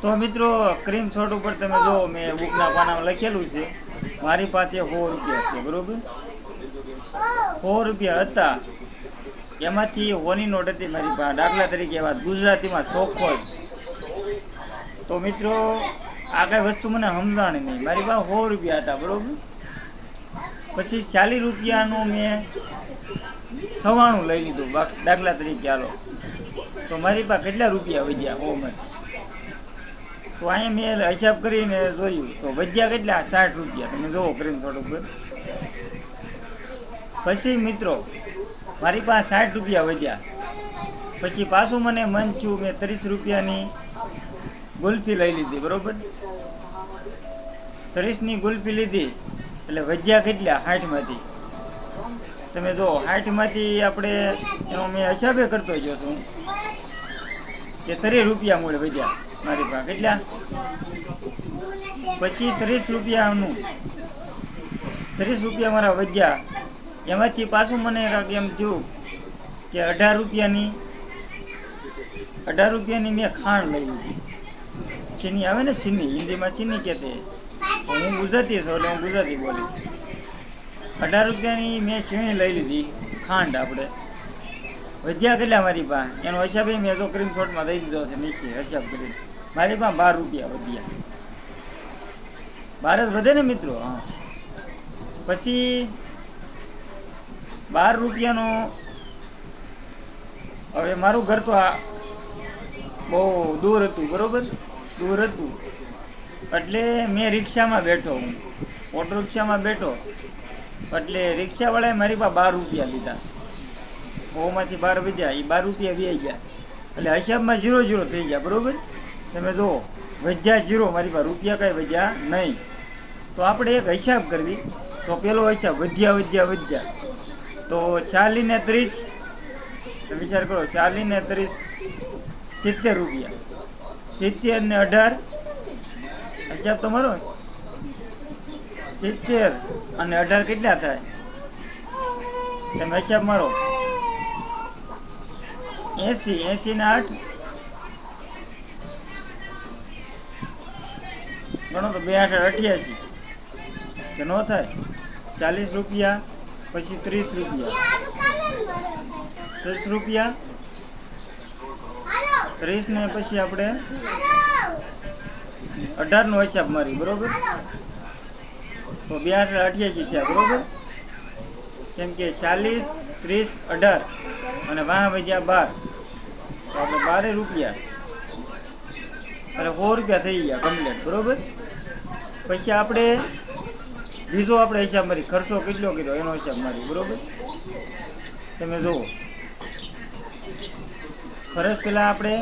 તો મિત્રો ક્રીમ સોટ ઉપર તમે જો મેં બુકના પાનામાં લખેલું છે મારી પાસે 100 રૂપિયા છે, બરોબર? 100 રૂપિયા હતા, એમાંથી હોની નોટ હતી મારી પાસે, દાખલા તરીકે વાત ગુજરાતીમાં ચોખ્ખો જ. તો મિત્રો આ કઈ વસ્તુ મને સમજાણી નહીં, મારી પાસે 100 રૂપિયા હતા, બરોબર? પછી 40 રૂપિયાનું મેં સવાણું લઈ લીધું, દાખલા તરીકે હાલો, તો મારી પાસે કેટલા રૂપિયા વધ્યા? 100 તો અહીંયા મેં હિસાબ કરીને જોયું તો વધ્યા કેટલા? 60 રૂપિયા. તમે જોવો સ્ક્રીનશોટ ઉપર. પછી મિત્રો મારી પાસે 60 રૂપિયા વધ્યા. પછી પાછું મને મન થયું, મેં 30 રૂપિયાની ગુલ્ફી લઈ લીધી, બરોબર? 30ની ગુલ્ફી લીધી એટલે વધ્યા કેટલા? 60માંથી. તમે જો 60માંથી આપણે એનો મેં હિસાબે કરતો ગયો છું કે 30 રૂપિયા મળે વધ્યા મારી પાસે. કેટલા? પછી 30 રૂપિયાનું 30 રૂપિયા મારા વધ્યા, એમાંથી પાછું મને એમ થયું કે 18 રૂપિયાની મેં ખાંડ લઈ લીધી. ચીની આવે ને, ચીની, હિન્દીમાં ચીની કહેતે, હું ગુજરાતી છું એટલે હું ગુજરાતી બોલી. 18 રૂપિયાની મેં છીણી લઈ લીધી, ખાંડ. આપણે વધ્યા કેટલા મારી પાસે? એનો હિસાબ મેં તો સ્ક્રીનશોટમાં દઈ દીધો છે નીચે હિસાબ કરી. મારી પાસે 12 રૂપિયા વધ્યા. 12 જ વધે ને મિત્રો? હા. પછી 12 રૂપિયાનો, હવે મારું ઘર તો આ બહુ દૂર હતું, બરોબર? દૂર હતું એટલે મેં રિક્ષામાં બેઠો, હું ઓટો રિક્ષામાં બેઠો એટલે રિક્ષાવાળાએ મારી પાસે 12 રૂપિયા લીધા. 100માંથી 12 વધ્યા, એ 12 રૂપિયા વ્યાઈ ગયા એટલે હિસાબમાં 0 થઈ ગયા, બરોબર? તમે જુઓ વધ્યા 0, મારી પાસે રૂપિયા કાંઈ વધ્યા નહીં. તો આપણે એક હિસાબ કરવી. તો પેલો હિસાબ વધ્યા તો 40 ને 30, વિચાર કરો, 40 ને 30 70 રૂપિયા, 70 ને 18, હિસાબ તમારો 70 અને 18 કેટલા થાય? તમે હિસાબ મારો. 80 ને 8 ગણો તો 2 8 88 કે ન થાય? 40 રૂપિયા પછી 30 રૂપિયા, 30 રૂપિયા 30 ને પછી આપણે 18 નો હિસાબ મારી, બરોબર? તો 2 8 88 થયા, બરોબર? કેમ કે 40 30 18 અને વાહ વધ્યા 12, તો આપણે 12 રૂપિયા એટલે 100 રૂપિયા થઈ ગયા કમ્પ્લીટ, બરોબર? પછી આપણે બીજો આપણે હિસાબ મારી, ખર્ચો કેટલો કર્યો એનો હિસાબ મારી, બરોબર? તમે જુઓ, ખર્ચ પેલા આપણે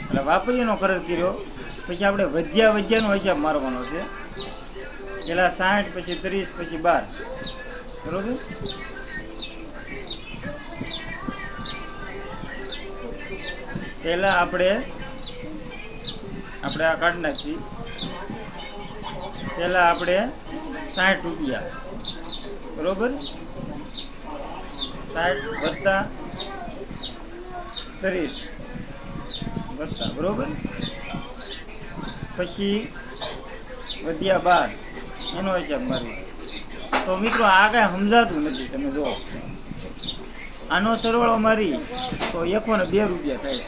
એટલે વાપરીનો ખર્ચ કર્યો, પછી આપણે વધ્યાનો હિસાબ મારવાનો છે. પેલા 60 પછી 30 પછી 12, બરોબર? પેલા આપણે આ કાઢી નાખી. પેલા આપણે 60 રૂપિયા, બરોબર? 60 વત્તા 30 વત્તા, બરોબર? પછી વધ્યા 12 એનો હિસાબ મારી. તો મિત્રો આ કઈ સમજાતું નથી. તમે જુઓ, આનો સરવાળો મારી તો 102 રૂપિયા થાય.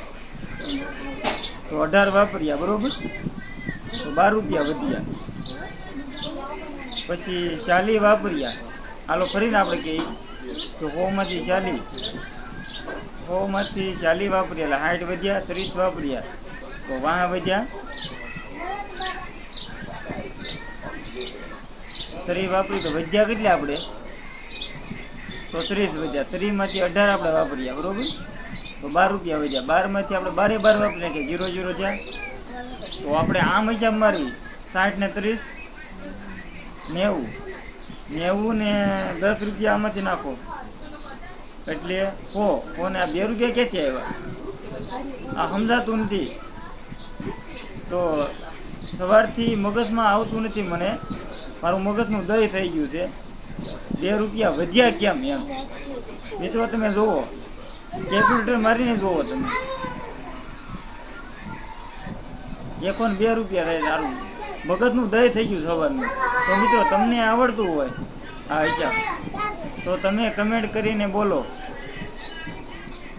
તો 18 વાપર્યા, બરોબર? તો 12 રૂપિયા વધ્યા. પછી 40 વાપર્યા, હાલો ફરીને આપણે કહીએ તો 100માંથી 40 વાપર્યા એટલે 60 વધ્યા. 30 વાપર્યા તો વાહ વધ્યા, 30 વાપરી તો વધ્યા કેટલા આપણે? તો 30 વધ્યા. 30માંથી 18 આપણે વાપર્યા, બરોબર? તો 12 રૂપિયા વધ્યા. 12માંથી આપણે 12 વાપરીએ કે 0 થયા. તો આપણે આમ હિસાબ મારવી, 60 ને 30 90 ને 10 રૂપિયા આમાંથી નાખો એટલે 100 ને આ 2 રૂપિયા ક્યાંથી આવ્યા? આ સમજાતું નથી. તો સવારથી મગજમાં આવતું નથી મને, મારું મગજનું દહીં થઈ ગયું છે. 2 રૂપિયા વધ્યા કેમ એમ? મિત્રો તમે જુઓ, કેલ્ક્યુલેટર મારીને જોવો તમે. 1 ને 2 રૂપિયા થાય સારું. મગજનું દહીં થઈ ગયું સવારનું. તો મિત્રો તમને આવડતું હોય આ હિસાબ તો તમે કમેન્ટ કરીને બોલો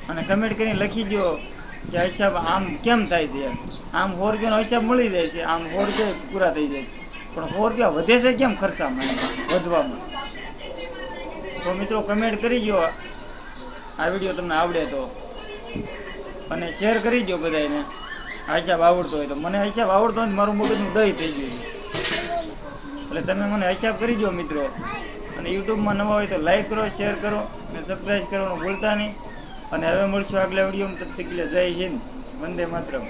અને કમેન્ટ કરીને લખી દો કે હિસાબ આમ કેમ થાય છે. આમ 100 રૂપિયાનો હિસાબ મળી જાય છે, આમ 100 રૂપિયા પૂરા થઈ જાય છે, પણ 100 રૂપિયા વધે છે કેમ ખર્ચામાં વધવામાં. તો મિત્રો કમેન્ટ કરી દો આ વિડીયો તમને આવડે તો, અને શેર કરી દો બધાને આ હિસાબ આવડતો હોય તો. મને હિસાબ આવડતો હોય મારું મગજનું દહીં થઈ ગયું છે, એટલે તમે મને હિસાબ કરી દો મિત્રો. અને યુટ્યુબમાં નવા હોય તો લાઈક કરો, શેર કરો અને સબસ્ક્રાઈબ કરવાનું ભૂલતા નહીં. અને હવે મળશું આગલા વિડીયોમાં. તબ તક કે લીએ જય હિન્દ, વંદે માતરમ.